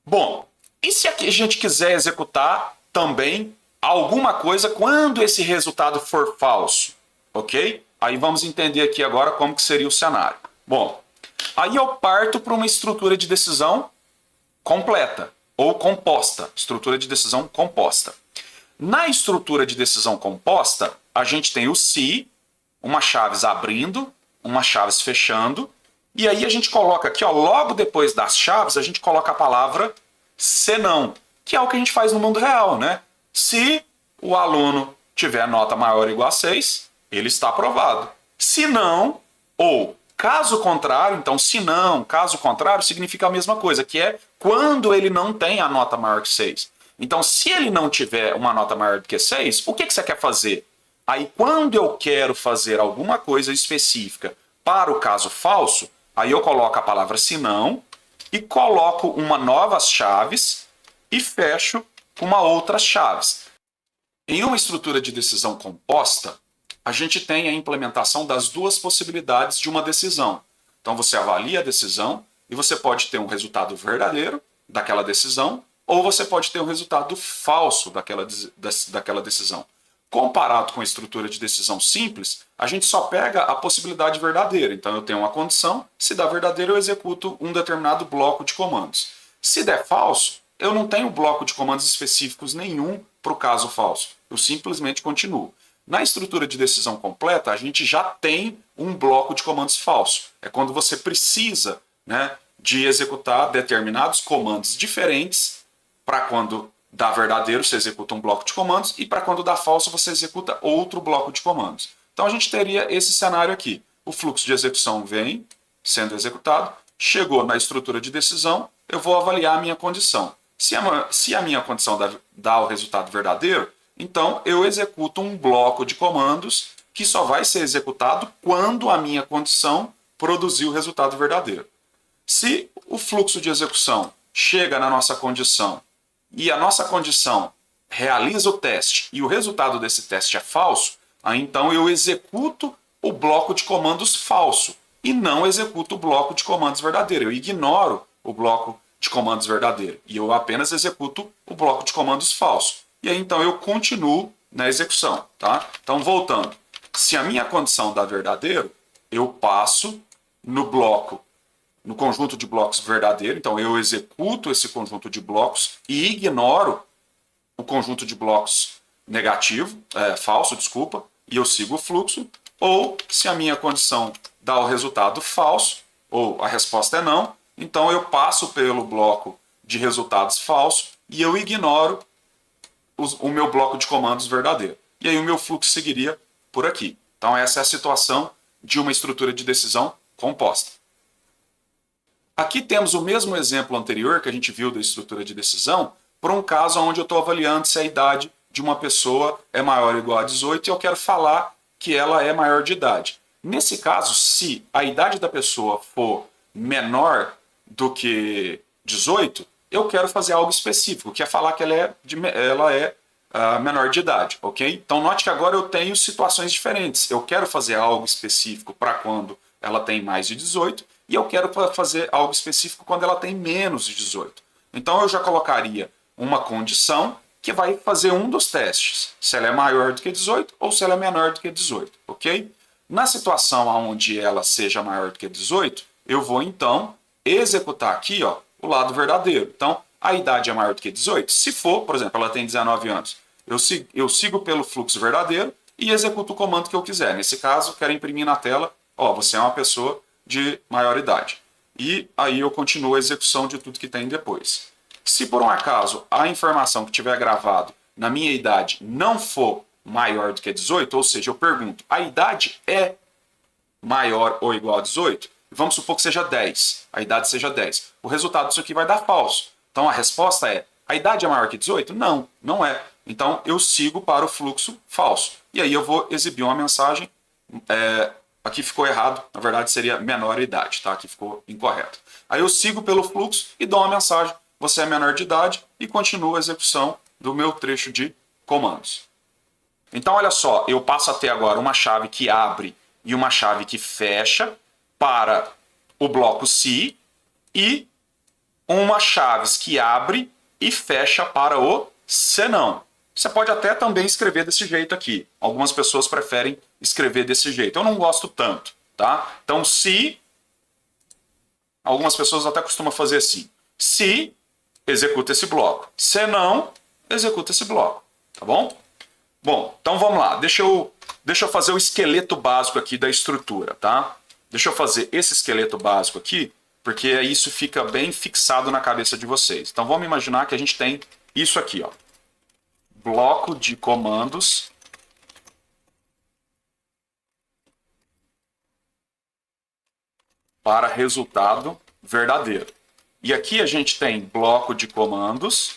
Bom, e se aqui a gente quiser executar também alguma coisa quando esse resultado for falso, ok? Aí vamos entender aqui agora como que seria o cenário. Bom, aí eu parto para uma estrutura de decisão completa ou composta, estrutura de decisão composta. Na estrutura de decisão composta, a gente tem o se, uma chaves abrindo, uma chaves fechando, e aí a gente coloca aqui, ó, logo depois das chaves, a gente coloca a palavra senão, que é o que a gente faz no mundo real, né? Se o aluno tiver nota maior ou igual a 6, ele está aprovado. Se não, ou caso contrário, então se não, caso contrário, significa a mesma coisa, que é quando ele não tem a nota maior que 6. Então, se ele não tiver uma nota maior do que 6, o que você quer fazer? Aí, quando eu quero fazer alguma coisa específica para o caso falso, aí eu coloco a palavra se não e coloco uma novas chaves e fecho com uma outras chaves. Em uma estrutura de decisão composta, a gente tem a implementação das duas possibilidades de uma decisão. Então você avalia a decisão e você pode ter um resultado verdadeiro daquela decisão ou você pode ter um resultado falso daquela decisão. Comparado com a estrutura de decisão simples, a gente só pega a possibilidade verdadeira. Então eu tenho uma condição, se dá verdadeiro eu executo um determinado bloco de comandos. Se der falso, eu não tenho bloco de comandos específicos nenhum para o caso falso. Eu simplesmente continuo. Na estrutura de decisão completa, a gente já tem um bloco de comandos falso. É quando você precisa, né, de executar determinados comandos diferentes para quando dá verdadeiro, você executa um bloco de comandos, e para quando dá falso, você executa outro bloco de comandos. Então a gente teria esse cenário aqui. O fluxo de execução vem sendo executado, chegou na estrutura de decisão, eu vou avaliar a minha condição. Se a minha condição dá o resultado verdadeiro, então eu executo um bloco de comandos que só vai ser executado quando a minha condição produzir o resultado verdadeiro. Se o fluxo de execução chega na nossa condição e a nossa condição realiza o teste e o resultado desse teste é falso, aí então eu executo o bloco de comandos falso e não executo o bloco de comandos verdadeiro. Eu ignoro o bloco de comandos verdadeiro e eu apenas executo o bloco de comandos falso. E aí então eu continuo na execução, tá? Então voltando, se a minha condição dá verdadeiro, eu passo no conjunto de blocos verdadeiro, então eu executo esse conjunto de blocos e ignoro o conjunto de blocos negativo, falso, desculpa, e eu sigo o fluxo. Ou se a minha condição dá o resultado falso, ou a resposta é não, então eu passo pelo bloco de resultados falso e eu ignoro o meu bloco de comandos verdadeiro. E aí o meu fluxo seguiria por aqui. Então essa é a situação de uma estrutura de decisão composta. Aqui temos o mesmo exemplo anterior que a gente viu da estrutura de decisão para um caso onde eu estou avaliando se a idade de uma pessoa é maior ou igual a 18 e eu quero falar que ela é maior de idade. Nesse caso, se a idade da pessoa for menor do que 18, eu quero fazer algo específico, que é falar que ela é menor de idade, ok? Então note que agora eu tenho situações diferentes. Eu quero fazer algo específico para quando ela tem mais de 18 e eu quero fazer algo específico quando ela tem menos de 18. Então eu já colocaria uma condição que vai fazer um dos testes, se ela é maior do que 18 ou se ela é menor do que 18, ok? Na situação onde ela seja maior do que 18, eu vou então executar aqui, ó, o lado verdadeiro. Então, a idade é maior do que 18? Se for, por exemplo, ela tem 19 anos, eu sigo pelo fluxo verdadeiro e executo o comando que eu quiser. Nesse caso, quero imprimir na tela, ó, você é uma pessoa de maior idade. E aí eu continuo a execução de tudo que tem depois. Se por um acaso a informação que tiver gravado na minha idade não for maior do que 18, ou seja, eu pergunto, a idade é maior ou igual a 18? Vamos supor que seja 10, a idade seja 10. O resultado disso aqui vai dar falso. Então a resposta é, a idade é maior que 18? Não, não é. Então eu sigo para o fluxo falso. E aí eu vou exibir uma mensagem, aqui ficou errado, na verdade seria menor idade, tá? Aqui ficou incorreto. Aí eu sigo pelo fluxo e dou uma mensagem, você é menor de idade, e continuo a execução do meu trecho de comandos. Então olha só, eu passo a ter agora uma chave que abre e uma chave que fecha para o bloco se, e uma chaves que abre e fecha para o senão. Você pode até também escrever desse jeito aqui. Algumas pessoas preferem escrever desse jeito. Eu não gosto tanto, tá? Então, se... Algumas pessoas até costumam fazer assim. Se, executa esse bloco. Se não, executa esse bloco. Tá bom? Bom, então vamos lá. Deixa eu fazer o esqueleto básico aqui da estrutura, tá? Deixa eu fazer esse esqueleto básico aqui, porque isso fica bem fixado na cabeça de vocês. Então vamos imaginar que a gente tem isso aqui, ó. Bloco de comandos para resultado verdadeiro. E aqui a gente tem bloco de comandos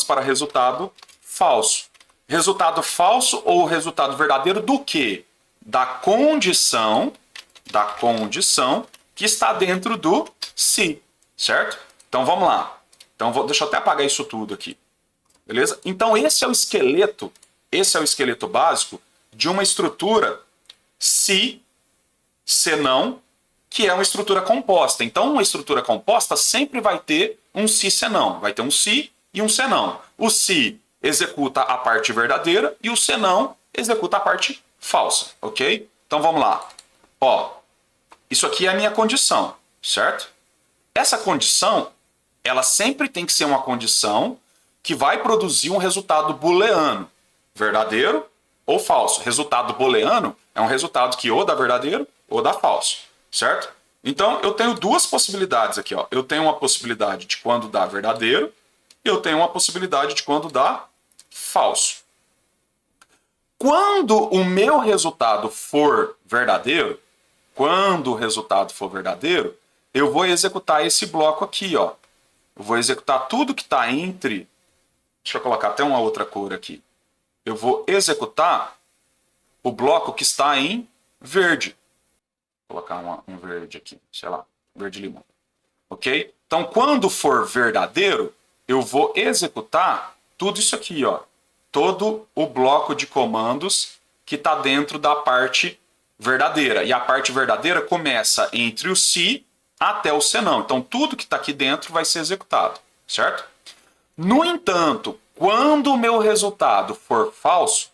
para resultado falso. Resultado falso ou resultado verdadeiro do quê? Da condição que está dentro do se, certo? Então vamos lá. Então deixa eu até apagar isso tudo aqui. Beleza? Então esse é o esqueleto básico de uma estrutura se, senão, que é uma estrutura composta. Então uma estrutura composta sempre vai ter um se, senão. Vai ter um se e um senão. O se executa a parte verdadeira e o senão executa a parte falsa, ok? Então vamos lá. Ó, isso aqui é a minha condição, certo? Essa condição, ela sempre tem que ser uma condição que vai produzir um resultado booleano, verdadeiro ou falso. Resultado booleano é um resultado que ou dá verdadeiro ou dá falso, certo? Então eu tenho duas possibilidades aqui, ó. Eu tenho uma possibilidade de quando dá verdadeiro e eu tenho uma possibilidade de quando dá falso. Quando o meu resultado for verdadeiro, eu vou executar esse bloco aqui, ó. Eu vou executar tudo que está entre... Deixa eu colocar até uma outra cor aqui. Eu vou executar o bloco que está em verde. Vou colocar um verde aqui, sei lá, verde-limão. Ok? Então, quando for verdadeiro, eu vou executar tudo isso aqui, ó. Todo o bloco de comandos que está dentro da parte verdadeira. E a parte verdadeira começa entre o se até o senão. Então, tudo que está aqui dentro vai ser executado, certo? No entanto, quando o meu resultado for falso,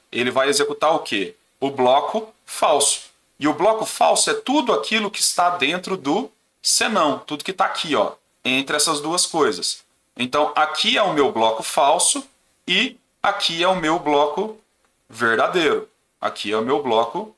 ele vai executar o quê? O bloco falso. E o bloco falso é tudo aquilo que está dentro do senão, tudo que está aqui, ó, entre essas duas coisas. Então, aqui é o meu bloco falso e aqui é o meu bloco verdadeiro. Aqui é o meu bloco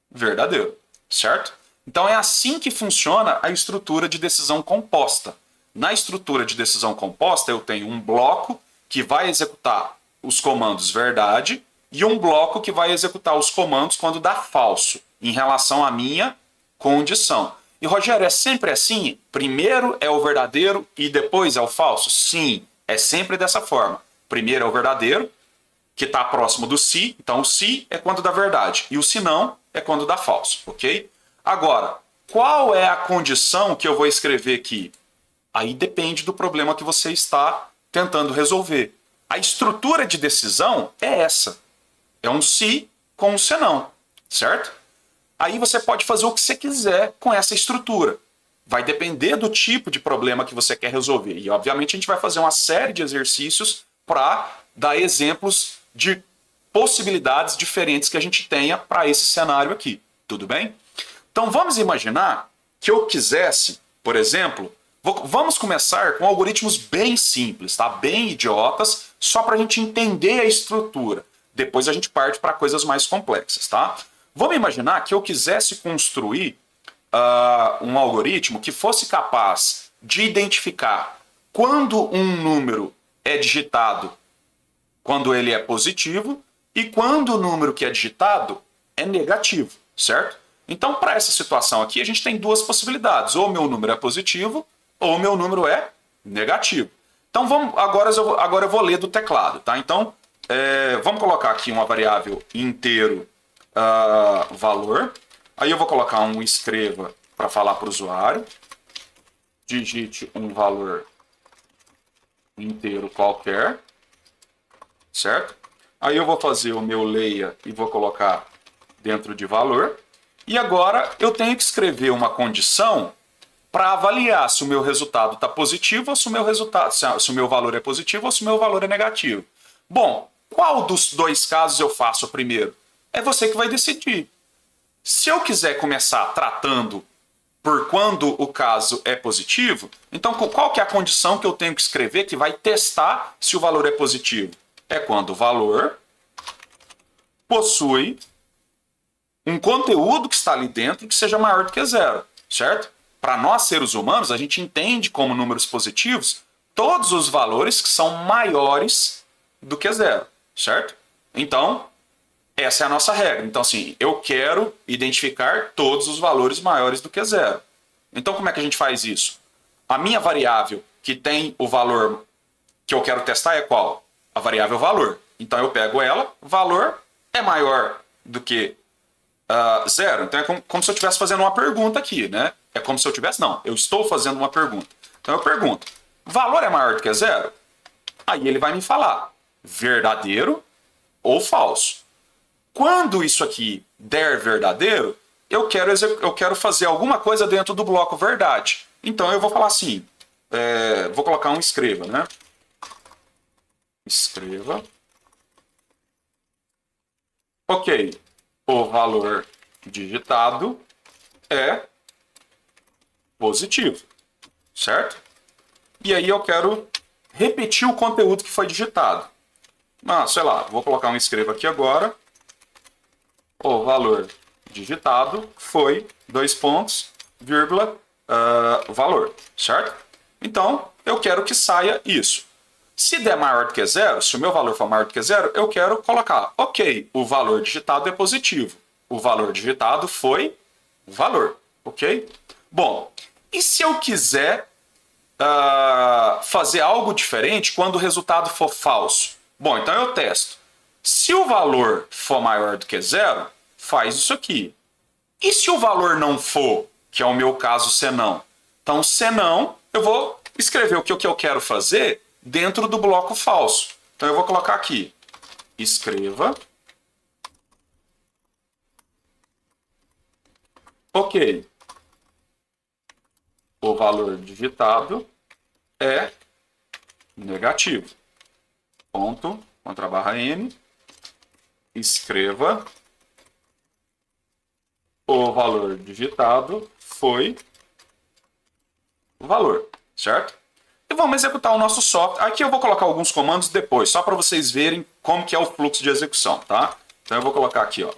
verdadeiro, certo? Então, é assim que funciona a estrutura de decisão composta. Na estrutura de decisão composta, eu tenho um bloco que vai executar os comandos verdade e um bloco que vai executar os comandos quando dá falso, em relação à minha condição. E, Rogério, é sempre assim? Primeiro é o verdadeiro e depois é o falso? Sim, é sempre dessa forma. Primeiro é o verdadeiro, que está próximo do se. Então, o se é quando dá verdade e o se não é quando dá falso, ok? Agora, qual é a condição que eu vou escrever aqui? Aí depende do problema que você está tentando resolver. A estrutura de decisão é essa. É um se com um senão, certo? Aí você pode fazer o que você quiser com essa estrutura. Vai depender do tipo de problema que você quer resolver. E, obviamente, a gente vai fazer uma série de exercícios para dar exemplos de possibilidades diferentes que a gente tenha para esse cenário aqui. Tudo bem? Então, vamos imaginar que eu quisesse, por exemplo... Vamos começar com algoritmos bem simples, tá? Bem idiotas, só para a gente entender a estrutura. Depois a gente parte para coisas mais complexas, tá? Vamos imaginar que eu quisesse construir um algoritmo que fosse capaz de identificar quando um número é digitado, quando ele é positivo, e quando o número que é digitado é negativo, certo? Então, para essa situação aqui, a gente tem duas possibilidades. Ou o meu número é positivo, ou o meu número é negativo. Então, agora eu vou ler do teclado, tá? Então, vamos colocar aqui uma variável inteiro valor. Aí eu vou colocar um escreva para falar para o usuário. Digite um valor inteiro qualquer, certo? Aí eu vou fazer o meu leia e vou colocar dentro de valor. E agora eu tenho que escrever uma condição para avaliar se o meu resultado está positivo ou se o meu resultado, se o meu valor é positivo ou se o meu valor é negativo. Bom, qual dos dois casos eu faço primeiro? É você que vai decidir. Se eu quiser começar tratando por quando o caso é positivo, então qual que é a condição que eu tenho que escrever que vai testar se o valor é positivo? É quando o valor possui um conteúdo que está ali dentro que seja maior do que zero, certo? Para nós, seres humanos, a gente entende como números positivos todos os valores que são maiores do que zero, certo? Então, essa é a nossa regra. Então, assim, eu quero identificar todos os valores maiores do que zero. Então, como é que a gente faz isso? A minha variável que tem o valor que eu quero testar é qual? A variável valor. Então, eu pego ela, valor é maior do que zero. Então, é como se eu estivesse fazendo uma pergunta aqui, né? É como se eu tivesse... Não, eu estou fazendo uma pergunta. Então, eu pergunto, valor é maior do que zero? Aí ele vai me falar verdadeiro ou falso. Quando isso aqui der verdadeiro, eu quero fazer alguma coisa dentro do bloco verdade. Então eu vou falar assim, vou colocar um escreva, né? Escreva. Ok, o valor digitado é positivo, certo? E aí eu quero repetir o conteúdo que foi digitado. Sei lá, vou colocar um escreva aqui agora. O valor digitado foi, valor, certo? Então, eu quero que saia isso. Se der maior do que zero, se o meu valor for maior do que zero, eu quero colocar, ok, o valor digitado é positivo. O valor digitado foi valor, ok? Bom, e se eu quiser fazer algo diferente quando o resultado for falso? Bom, então eu testo. Se o valor for maior do que zero, faz isso aqui. E se o valor não for, que é o meu caso senão? Então, senão, eu vou escrever o que eu quero fazer dentro do bloco falso. Então, eu vou colocar aqui, escreva. Ok. O valor digitado é negativo. Ponto, contra barra N. Escreva. O valor digitado foi o valor, certo? E vamos executar o nosso software. Aqui eu vou colocar alguns comandos depois, só para vocês verem como que é o fluxo de execução, tá? Então eu vou colocar aqui, ó,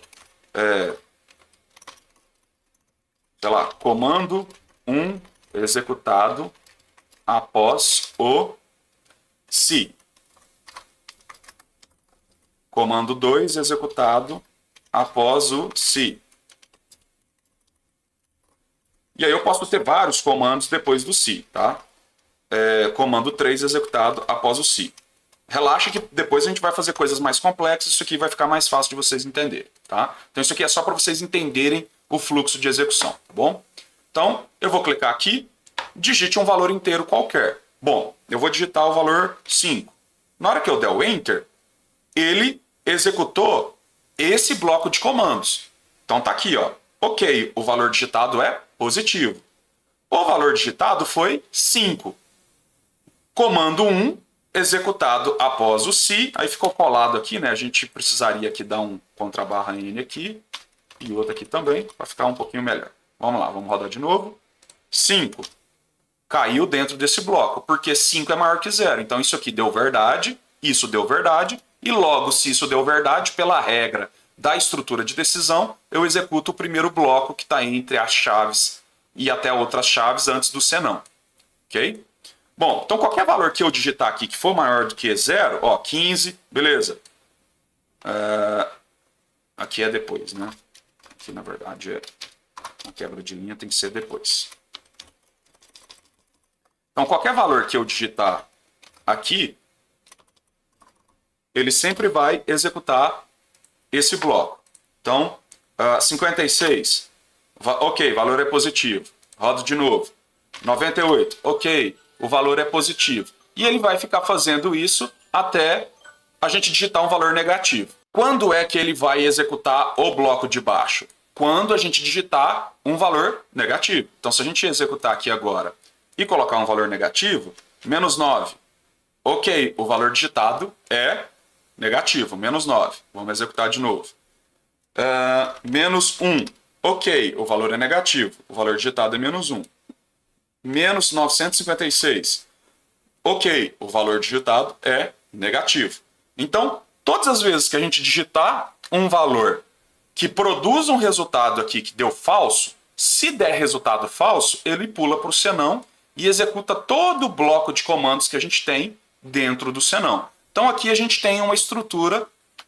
sei lá, comando 1 executado após o se. Comando 2 executado após o se. E aí eu posso ter vários comandos depois do se, tá? Comando 3 executado após o se. Relaxa que depois a gente vai fazer coisas mais complexas, isso aqui vai ficar mais fácil de vocês entenderem, tá? Então isso aqui é só para vocês entenderem o fluxo de execução, tá bom? Então eu vou clicar aqui, digite um valor inteiro qualquer. Bom, eu vou digitar o valor 5. Na hora que eu der o Enter, ele executou esse bloco de comandos. Então tá aqui, ó. Ok, o valor digitado é positivo. O valor digitado foi 5. Comando 1, executado após o se. Aí ficou colado aqui, né? A gente precisaria aqui dar um contra barra N aqui. E outro aqui também, para ficar um pouquinho melhor. Vamos lá, vamos rodar de novo. 5. Caiu dentro desse bloco, porque 5 é maior que 0. Então isso aqui deu verdade, isso deu verdade. E logo, se isso deu verdade, pela regra da estrutura de decisão, eu executo o primeiro bloco que está entre as chaves e até outras chaves antes do senão. Ok? Bom, então qualquer valor que eu digitar aqui que for maior do que 0, ó, 15, beleza. Aqui é depois, né? Aqui na verdade é uma quebra de linha, tem que ser depois. Então qualquer valor que eu digitar aqui, ele sempre vai executar esse bloco. Então, 56, ok, valor é positivo. Rodo de novo. 98, ok, o valor é positivo. E ele vai ficar fazendo isso até a gente digitar um valor negativo. Quando é que ele vai executar o bloco de baixo? quando a gente digitar um valor negativo. Então, se a gente executar aqui agora e colocar um valor negativo, menos 9. Ok, o valor digitado é negativo, menos 9. Vamos executar de novo. Menos 1. Ok, o valor é negativo, o valor digitado é menos 1. Menos 956. Ok, o valor digitado é negativo. Então, todas as vezes que a gente digitar um valor que produz um resultado aqui que deu falso, se der resultado falso, ele pula para o senão e executa todo o bloco de comandos que a gente tem dentro do senão. Então aqui a gente tem uma estrutura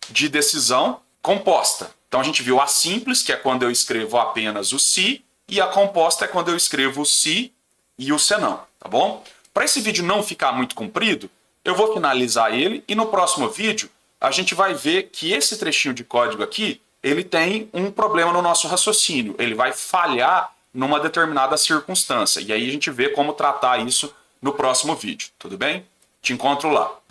de decisão composta. Então a gente viu a simples, que é quando eu escrevo apenas o se, e a composta é quando eu escrevo o se e o senão, tá bom? Para esse vídeo não ficar muito comprido, eu vou finalizar ele e no próximo vídeo a gente vai ver que esse trechinho de código aqui, ele tem um problema no nosso raciocínio, ele vai falhar numa determinada circunstância. E aí a gente vê como tratar isso no próximo vídeo, tudo bem? Te encontro lá.